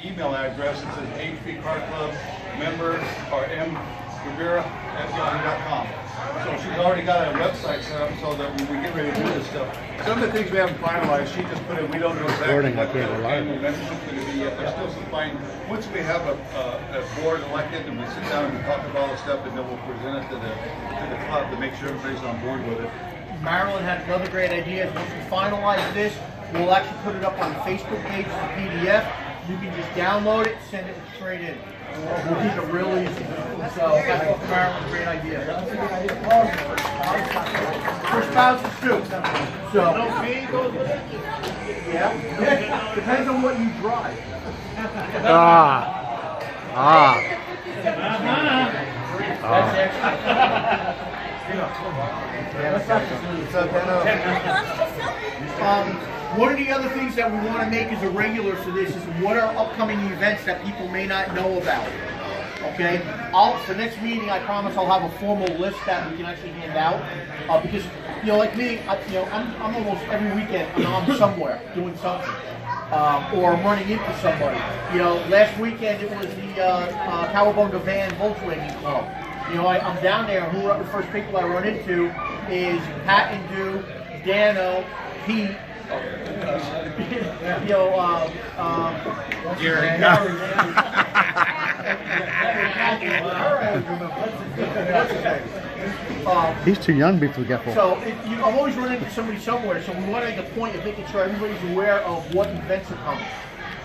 email address. It says HP Car Club member or mrivera@yahoo.com. So she's already got a website set up so that when we get ready to do this stuff, some of the things we haven't finalized, she just put in, we don't know exactly what the annual membership's going to be yet. There's still some fine, once we have a board elected and we sit down and we talk about all the stuff, and then we'll present it to the club to make sure everybody's on board with it. Marilyn had another great idea. Once we finalize this, we'll actually put it up on the Facebook page as a PDF. You can just download it, send it straight in. We'll keep it real easy. So that's what Marilyn's great idea. For spouses too. So no fee goes with it? Yeah. Depends on what you drive. That's extra. One of the other things that we want to make as a regular for this is what are upcoming events that people may not know about. Okay, for next meeting, I promise I'll have a formal list that we can actually hand out. Because like me, I'm almost every weekend I'm somewhere doing something, or I'm running into somebody. Last weekend it was the Cowabunga Van Volkswagen Club. I'm down there. Who are the first people I run into is Pat and Du, Dano, Pete. Gary. He's too young to be forgetful. So I'm always running into somebody somewhere. So we want to make a point of making sure everybody's aware of what events are coming.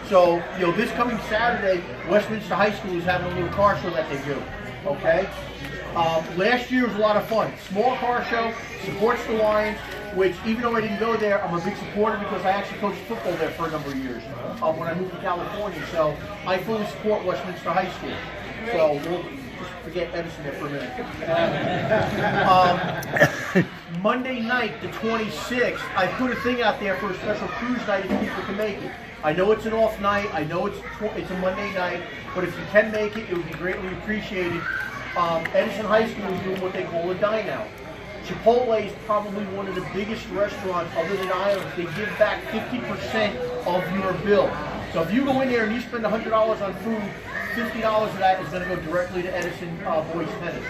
So this coming Saturday, Westminster High School is having a little car show that they do. Okay. Last year was a lot of fun. Small car show, supports the Lions, which even though I didn't go there, I'm a big supporter because I actually coached football there for a number of years when I moved to California. So I fully support Westminster High School. So we'll just forget Edison there for a minute. Monday night, the 26th, I put a thing out there for a special cruise night if people can make it. I know it's an off night. I know it's a Monday night, but if you can make it, it would be greatly appreciated. Edison High School is doing what they call a dine out. Chipotle is probably one of the biggest restaurants other than Islands. They give back 50% of your bill. So if you go in there and you spend $100 on food, $50 of that is going to go directly to Edison Boys Tennis,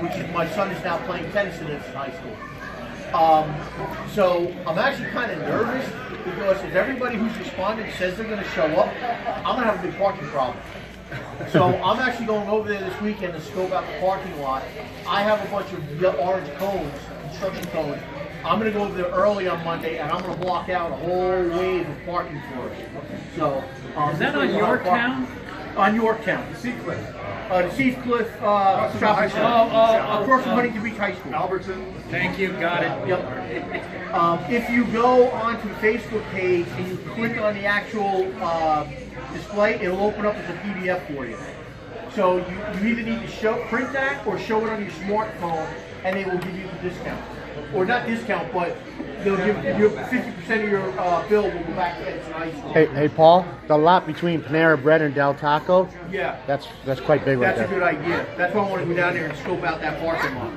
which is my son is now playing tennis at Edison High School. So I'm actually kind of nervous because if everybody who's responded says they're going to show up, I'm going to have a big parking problem. So I'm actually going over there this weekend to scope out the parking lot. I have a bunch of orange cones, construction cones. I'm going to go over there early on Monday, and I'm going to block out a whole wave of parking for us. So is that on Yorktown? On Yorktown. The Seacliff. The Seacliff shopping center. Across from Huntington Beach High School. Albertson. Thank you, got it. Yep. If you go onto the Facebook page and you click on the actual display, it'll open up as a PDF for you. So you either need to print that or show it on your smartphone, and they will give you the discount. Or not discount, but they'll give you 50% of your bill will go back to Edison High School. Hey, Paul, the lot between Panera Bread and Del Taco, yeah, that's quite big right there. That's a good idea. That's why I want to go down there and scope out that parking lot.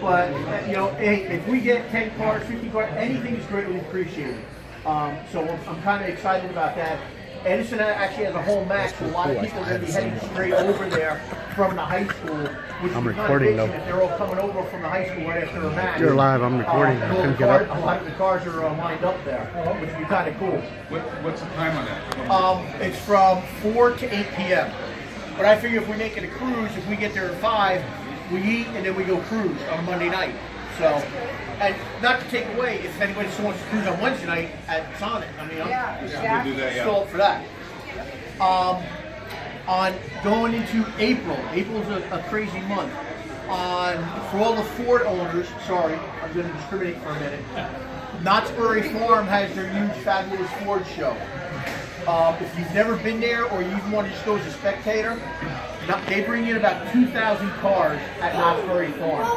But hey, if we get 10 cars, 50 cars, anything is greatly appreciated. So I'm kind of excited about that. Edison actually has a home match, so a lot of people are going to be heading straight over there from the high school, which I'm is recording kind of though. If they're all coming over from the high school right after a match. You're live, I'm recording. I couldn't get up. A lot of the cars are lined up there, which would be kind of cool. What's the time on that? It's from 4 to 8 p.m. But I figure if we make it a cruise, if we get there at 5, we eat and then we go cruise on Monday night. So, and not to take away, if anybody still wants to cruise on Wednesday night at Sonic, I mean, I'm still up for that. On going into April, April's a crazy month. For all the Ford owners, sorry, I'm going to discriminate for a minute. Knott's Berry Farm has their huge Fabulous Ford show. If you've never been there or you even want to just go as a spectator, they bring in about 2,000 cars at Knott's Berry Farm.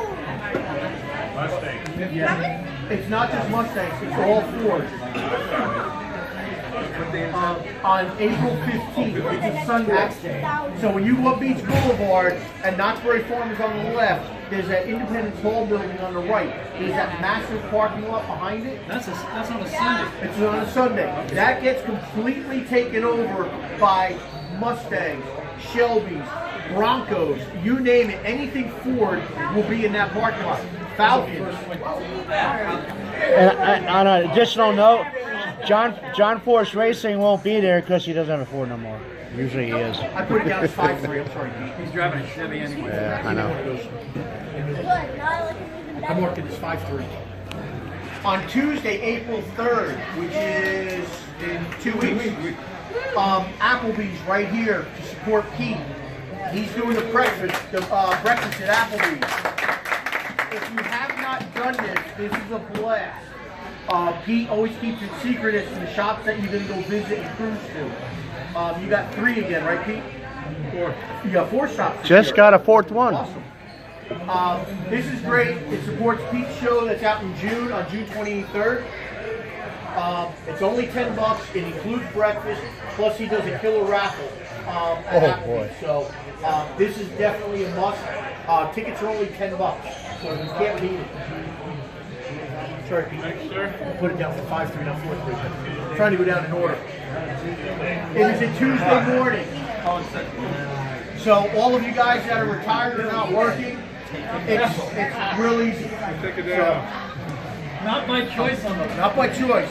Mustang. Yeah. It's not just Mustangs, it's all Fords. But they on April 15th. It's a Sunday. So when you go up Beach Boulevard and Knott's Berry Farm is on the left, there's that Independence Hall building on the right. There's that massive parking lot behind it. That's on a Sunday. It's on a Sunday. That gets completely taken over by Mustangs, Shelbys, Broncos, you name it. Anything Ford will be in that parking lot. Falcons. And on an additional note, John Force Racing won't be there because he doesn't have a Ford no more. Usually he is. I put it down as 5'3". I'm sorry, Pete. He's driving a Chevy anyway. Yeah, I know. I marked it as 5'3". On Tuesday, April 3rd, which is in 2 weeks, Applebee's right here to support Pete. He's doing the breakfast at Applebee's. If you have not done this is a blast. Pete always keeps it secret as to the shops that you're going to go visit and cruise to. You got 3 again, right, Pete? 4. You got 4 shops this Just year. got a 4th one. Awesome. This is great. It supports Pete's show that's out in June, on June 23rd. It's only $10. It includes breakfast, plus he does a killer raffle. At boy. So this is definitely a must. Tickets are only $10, so you can't beat it. Sorry, Pete. I put it down for 5'3", not 4'3". I'm trying to go down in order. It is a Tuesday morning. So all of you guys that are retired and not working, it's real easy. Not by choice on the. Not by choice.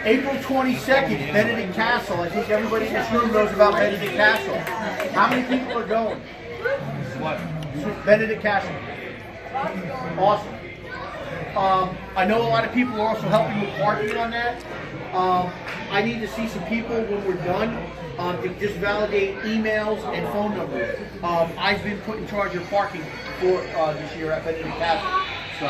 April 22nd, Benedict Castle. I think everybody in this room knows about Benedict Castle. How many people are going? What? Benedict Castle. Awesome. I know a lot of people are also helping with parking on that. I need to see some people when we're done to just validate emails and phone numbers. I've been put in charge of parking for this year at Benedict Castle. So,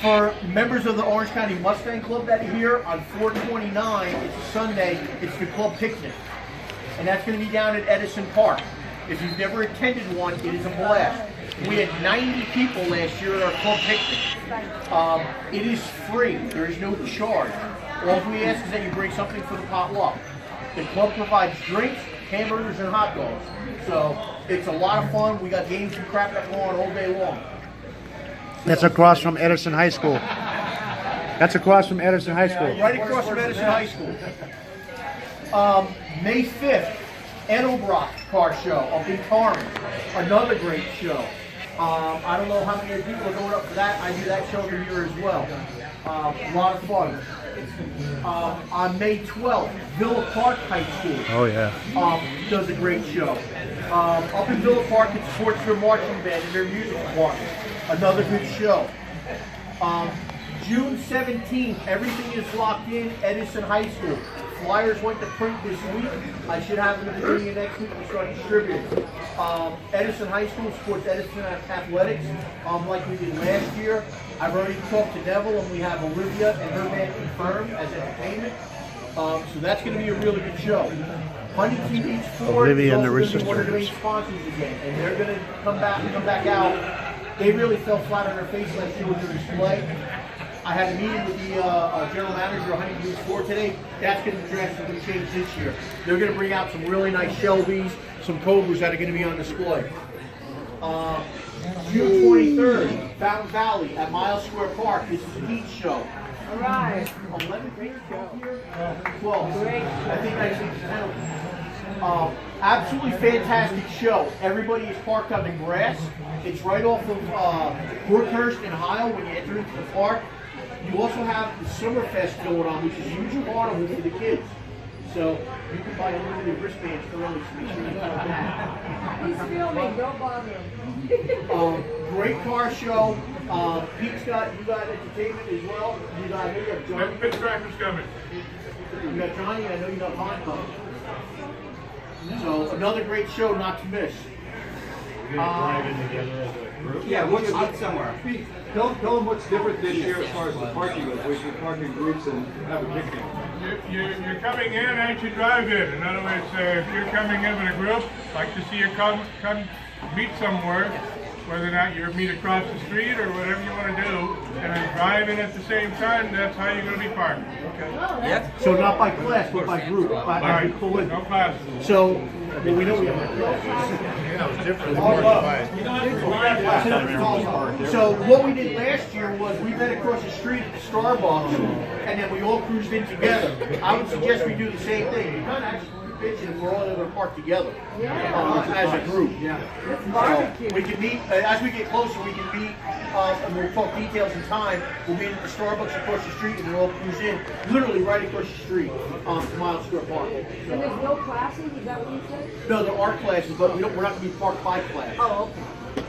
for members of the Orange County Mustang Club that are here on 4/29, it's a Sunday, it's the club picnic. And that's going to be down at Edison Park. If you've never attended one, it is a blast. We had 90 people last year at our club picnic. It is free. There is no charge. All we ask is that you bring something for the potluck. The club provides drinks, hamburgers, and hot dogs. So it's a lot of fun. We got games and crap that go on all day long. That's across from Edison High School. That's across from Edison High School. Right across from Edison High School. May 5th, Edelbrock Car Show up in Torrance. Another great show. I don't know how many people are going up for that. I do that show every year as well. A lot of fun. On May 12th, Villa Park High School Oh yeah. does a great show. Up in Villa Park, it supports their marching band and their music department. Another good show. June 17th, everything is locked in, Edison High School. Flyers went to print this week. I should have them at the beginning of next week to start distributing. Edison High School supports Edison Athletics like we did last year. I've already talked to Neville and we have Olivia and her band confirmed as entertainment. So that's going to be a really good show. Huntington Beach Ford Olivia and the is also one of the main Resistors. sponsors again, and they're going to come back out. They really fell flat on their face last year with their display. I had a meeting with the general manager of Huntington Beach Ford today. That's going to drastically change this year. They're going to bring out some really nice Shelbys, some Cobras that are going to be on display. June 23rd, Fountain Valley at Miles Square Park. This is a heat show. All right. 11 great show here. 12. Great. I think I see 10. Absolutely fantastic show. Everybody is parked on the grass. It's right off of Brookhurst and Heil when you enter into the park. You also have the Summerfest going on, which is a huge carnival for the kids. So you can buy unlimited wristbands early, so make sure you come back. He's filming, don't bother him. Great car show. Pete's got, you got entertainment as well. You got, I know you have Johnny. Pit tractor's coming. You got Johnny, I know you got Han coming. So another great show not to miss. Yeah, we'll just meet somewhere. Tell them what's different this year as far as the parking goes. We should park in groups and have a picnic. You're coming in and you drive in. In other words, if you're coming in with a group, like to see you come meet somewhere, whether or not you meet across the street or whatever you want to do, and then drive in at the same time, that's how you're going to be parked. Okay. So not by class, but by group. All By right, people in. no classes. So, well, we know we have So what we did last year was we met across the street at the Starbucks, and then we all cruised in together. I would suggest we do the same thing. We kind of actually pitch it if we're all going to park together as a group. So we can meet as we get closer. We can meet and we'll talk details in time. We'll meet at the Starbucks across the street, and we'll all cruise in, literally right across the street to Miles Square Park. And there's no classes, is that what you said? No, there are classes, but we're not going to be parked by class. Oh, okay.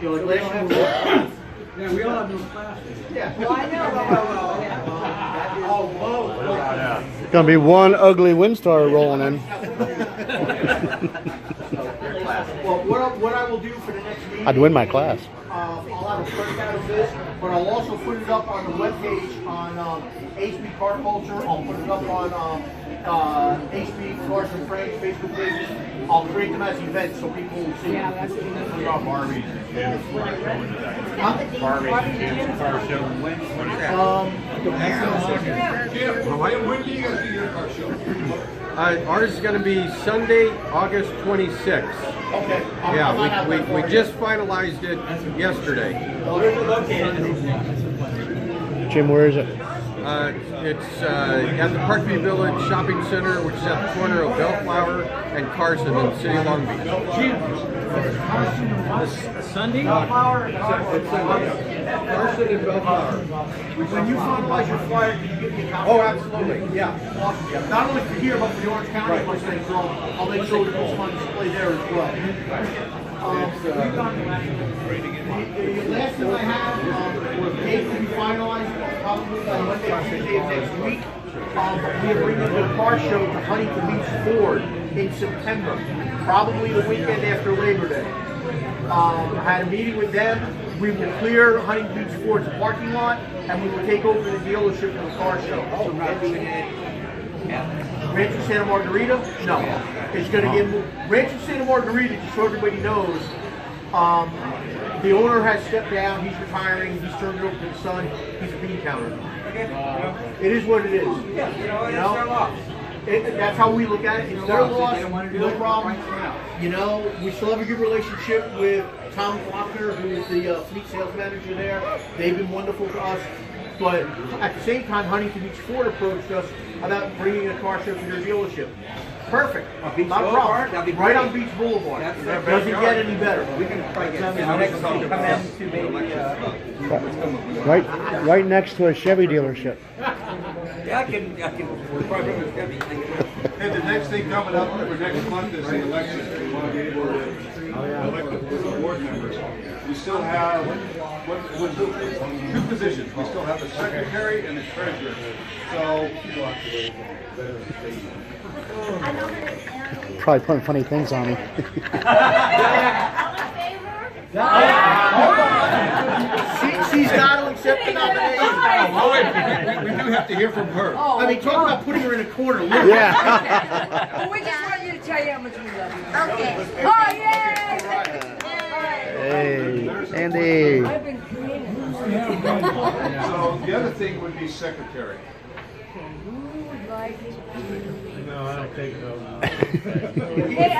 You know, like last year we were. Yeah, we all have no classes. Yeah. Well, I know. It's gonna be one ugly windstar rolling in. Well, what I will do for the next meeting, I'd win my class. I'll have a printout of this, but I'll also put it up on the webpage on HB Car Culture. I'll put it up on HB Cars and Friends Facebook pages. I'll create them as events so people will see. Yeah, that's what you What about Barbie's and Jim's car show into that? Barbie's and Jim's Car show. Jim, when do you guys do your car show? Ours is going to be Sunday, August 26th. Okay. Yeah, we just finalized it yesterday. Jim, where is it? It's at the Parkview Village Shopping Center, which is at the corner of Bellflower and Carson in the city of Long Beach. Sunday? Carson and Bellflower. When you finalize your flyer, can you give me a copy? Oh, absolutely. Yeah. Awesome. Not only for here, but for the Orange County ones, I'll make sure we put some on display there as well. The last thing I have, the date will be finalized probably by Monday, Tuesday of next week. We are bringing the car show to Huntington Beach Ford in September, probably the weekend after Labor Day. I had a meeting with them. We will clear Huntington Beach Ford's parking lot, and we will take over the dealership for the car show. Rancho Santa Margarita? No. It's going to give Rancho Santa Margarita, just so everybody knows, the owner has stepped down, he's retiring, he's turned it over to the son, he's a bean counter. It is what it is. You know? That's how we look at it. It's their loss, no problem. You know, we still have a good relationship with Tom Faulkner, who is the fleet sales manager there. They've been wonderful to us. But at the same time, Huntington Beach Ford approached us about bringing a car show to their dealership. Perfect. Not a problem. Right on Beach Boulevard. Doesn't get any better. We can probably get Right next to a Chevy dealership. Yeah, I can probably bring a Chevy. And the next thing coming up for next month is the election. We want to be able to elect the board members. We still have two positions. We still have a secretary and a treasurer. So Probably putting funny things on me. She's got to accept the nomination. we do have to hear from her. I mean, talk about putting her in a corner. Yeah. Well, we just want you to tell you how much we love you. Okay. Oh, yay! Hey, Andy. I've been creative. So the other thing would be secretary. Who would like it? No, I don't think so. Hey, a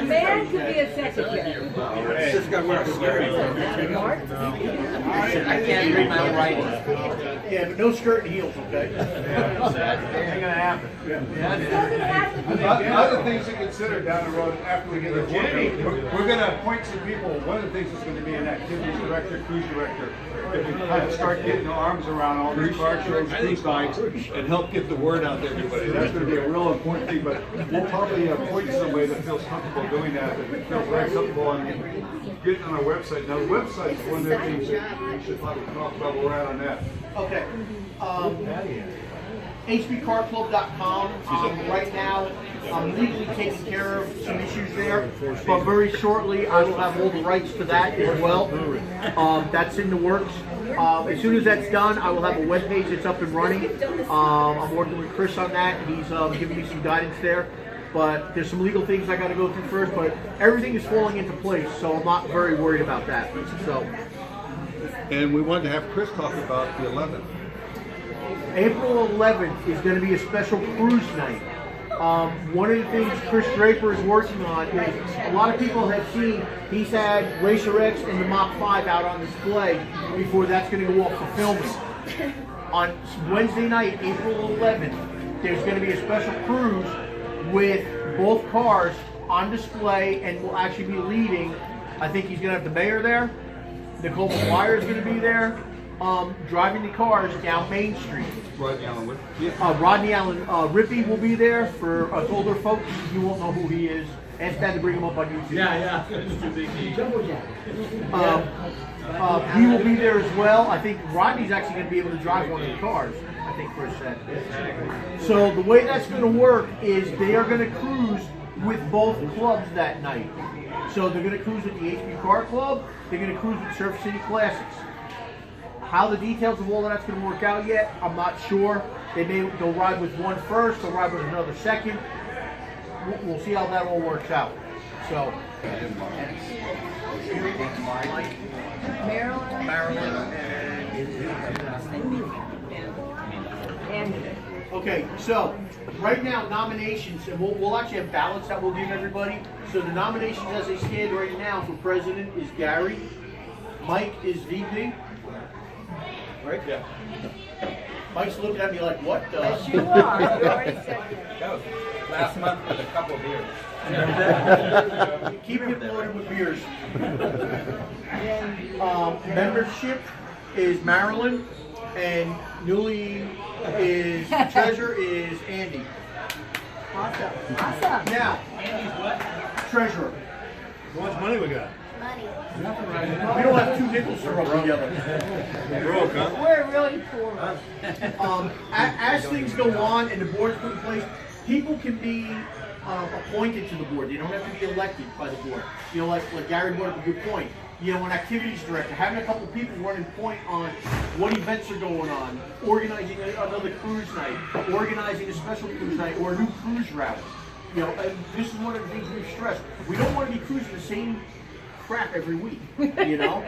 man could be a secretary. Just got one scary. I can't read my own writing. Yeah, but no skirt and heels, okay? Ain't gonna happen. Other things to consider down the road after we get the we're going to appoint some people. One of the things is going to be an activities director, cruise director. If we kind of start getting our arms around all these car shows, cruise nights, and help get the word out to everybody. That's going to be a real important thing, but we'll probably appoint somebody that feels comfortable doing that feels very comfortable and getting on our website. Now, the website is one of the things that we should probably talk about where we're at on that. Okay. HBCarClub.com. Right now, I'm legally taking care of some issues there, but very shortly I will have all the rights to that as well. That's in the works. As soon as that's done, I will have a webpage that's up and running. I'm working with Chris on that. He's giving me some guidance there. but there's some legal things I got to go through first. But everything is falling into place, so I'm not very worried about that. So And we wanted to have Chris talk about the 11th. April 11th is going to be a special cruise night. One of the things Chris Draper is working on is a lot of people have seen he's had Racer X and the Mach 5 out on display before that's going to go off for filming. On Wednesday night, April 11th, there's going to be a special cruise with both cars on display and will actually be leading. I think he's going to have the mayor there. Nicole McGuire is going to be there. Driving the cars down Main Street. Rodney Allen Wood. Yeah. Rodney Allen Rippey will be there. For us older folks, you won't know who he is. Ask Dad to bring him up on YouTube. Yeah. It's too big. He will be there as well. I think Rodney's actually going to be able to drive one of the cars, I think Chris said. So the way that's going to work is they are going to cruise with both clubs that night. So they're going to cruise with the HB Car Club. They're going to cruise with Surf City Classics. How the details of all of that's going to work out yet, I'm not sure. They'll ride with one first, they'll ride with another second. We'll see how that all works out. So, okay, so right now nominations, and we'll actually have ballots that we'll give everybody. So the nominations as they stand right now for president is Gary, Mike is VP. Right? Yeah. Mike's looking at me like, what the? Yes, you are. You already said that. That was last month with a couple of beers. Keep it loaded with beers. Membership is Marilyn, and newly is treasurer is Andy. Awesome. Awesome. Now, treasurer. How much money we got? We don't have two nickels to rub together. Broke, huh? We're really poor. As things go on and the board's put in place, people can be appointed to the board. They don't have to be elected by the board. You know, like Gary brought up a good point. You know, an activities director, having a couple people running point on what events are going on, organizing another cruise night, organizing a special cruise night, or a new cruise route. You know, and this is one of the things we've stressed. We don't want to be cruising the same crap every week, you know?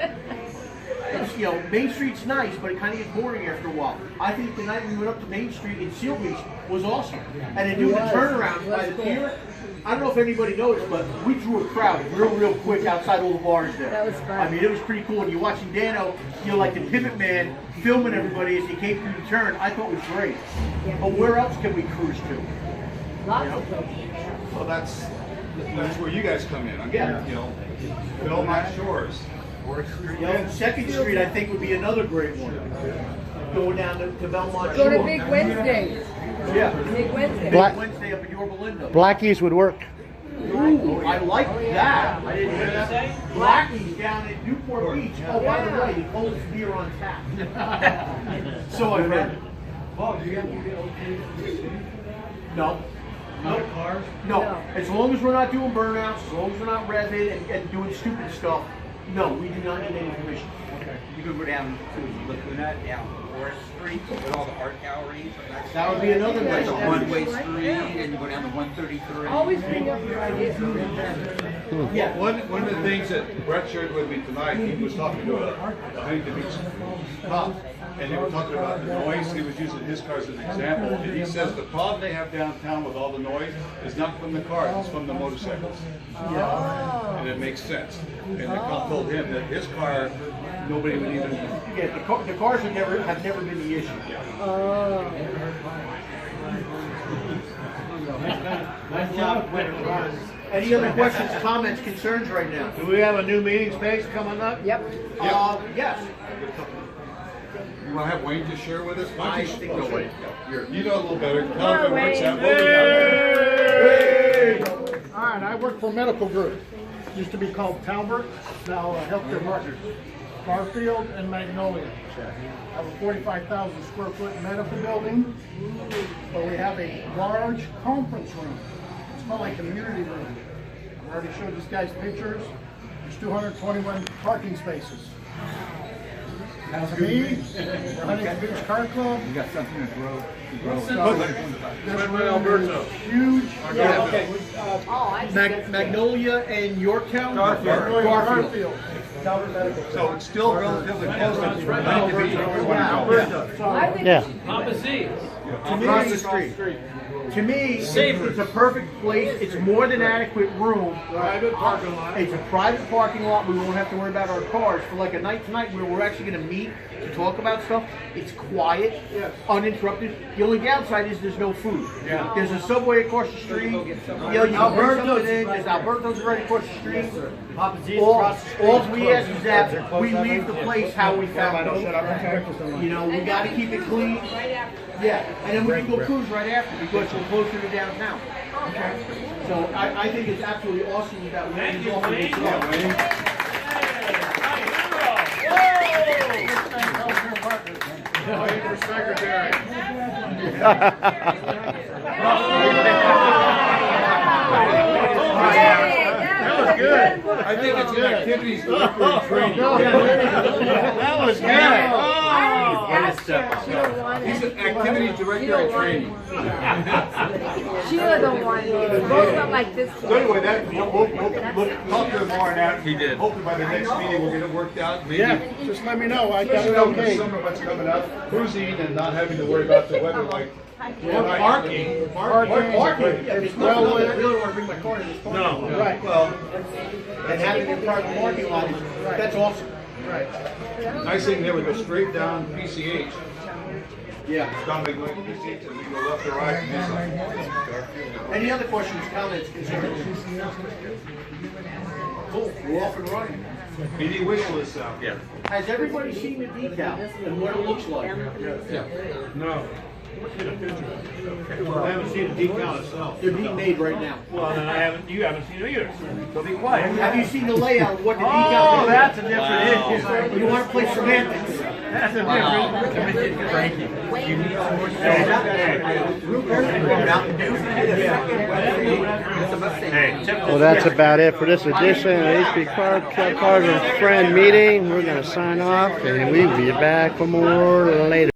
It's, you know, Main Street's nice, but it kind of gets boring after a while. I think the night we went up to Main Street in Seal Beach was awesome. And to do the turnaround by the pier, I don't know if anybody noticed, but we drew a crowd real quick outside all the bars there. That was fun. I mean, it was pretty cool. And you're watching Dano, you know, like the pivot man, filming everybody as he came through the turn. I thought it was great. But where else can we cruise to? Lots You know? of places. Well, that's where you guys come in. I mean, Yeah. you know, Belmont Shores. You know, Second Street, I think, would be another great one. Going down to Belmont Go to Shore. Big Wednesday. Yeah. Big Wednesday. Black- Wednesday up in Yorba Linda. Blackies would work. Ooh, I like that. I didn't hear that. Blackie's down at Newport Beach. Oh, by the way, the coldest beer on tap. So I read. No. No cars? No. As long as we're not doing burnouts, as long as we're not revving and doing stupid stuff, no, we do not need any permission. You could go down to Laguna, down Forest Street with all the art galleries. That would be another That's nice a one-way street, and you go down to 133. Always bring up your ideas. Yeah. One of the things that Brett shared with me tonight, he was talking to a Huntington Beach cop, and they were talking about the noise. He was using his cars as an example, and he says the problem they have downtown with all the noise is not from the cars, it's from the motorcycles. And it makes sense. And the cop told him that his car, nobody would even. Yeah, the cars have never been the issue. Any other questions, comments, concerns right now? Do we have a new meeting space coming up? Yep. Yes. You want to have Wayne just share with us? Why I don't you think so, Wayne. You know a little better. on, Tell them Wayne. what All right, I work for Medical Group. Used to be called Talbert, now Healthcare Partners. Garfield and Magnolia. I have a 45,000 square foot medical building, but we have a large conference room. It's called a community room. I already showed this guy's pictures. There's 221 parking spaces. To me, Huntington Beach Car Club. You got something to grow. Alberto. Huge. Yeah, okay. Magnolia and Yorktown? Garfield. Calvert Medical. So it's still relatively close to Huntington Beach, where we want to go. Yeah. Papa Z. Across the street. To me, it's a perfect place. It's more than adequate room. Private parking lot. It's a private parking lot. We won't have to worry about our cars. For like a night tonight where we're actually going to meet to talk about stuff, it's quiet, uninterrupted. The only downside is there's no food. Yeah. There's a Subway across the street. You know, you can bring something in. There's Alberto's right across the street. All we ask is that we leave the place how we found it. You know, we got to keep it clean. Yeah, and then we can go cruise right after because we're closer to downtown. Okay. So I think it's absolutely awesome that we have this offer. Your secretary. That was good. I think it's an activities director in training. That was good. He's an activities director in training. Sheila don't want it. Both of them like this. So anyway, we'll talk to him more on that. He did. Hopefully by the next meeting we'll get it worked out. Maybe, Yeah, just let me know. I got especially it over the okay. summer what's coming up, cruising and not having to worry about the weather like. Parking. Parking. It's well, I really want to bring my car in this parking lot. No. Right. Well, And having a private parking lot is, that's awesome. nice thing there, we go straight down PCH. Yeah. Dominic going to PCH and we go left or right. And Any other questions, comments, concerns? Cool, we're off and running. any wish list out? Yeah. Has everybody seen the decal and what it looks like? No. I haven't seen the decal itself. They're being made right now. Well, then you haven't seen it either. So be quiet. Have you seen the layout of what the decal is? that's a different issue. You want to play semantics? That's a Well, that's about it for this edition of HP Cars and Friend meeting. We're going to sign off, and we'll be back for more later.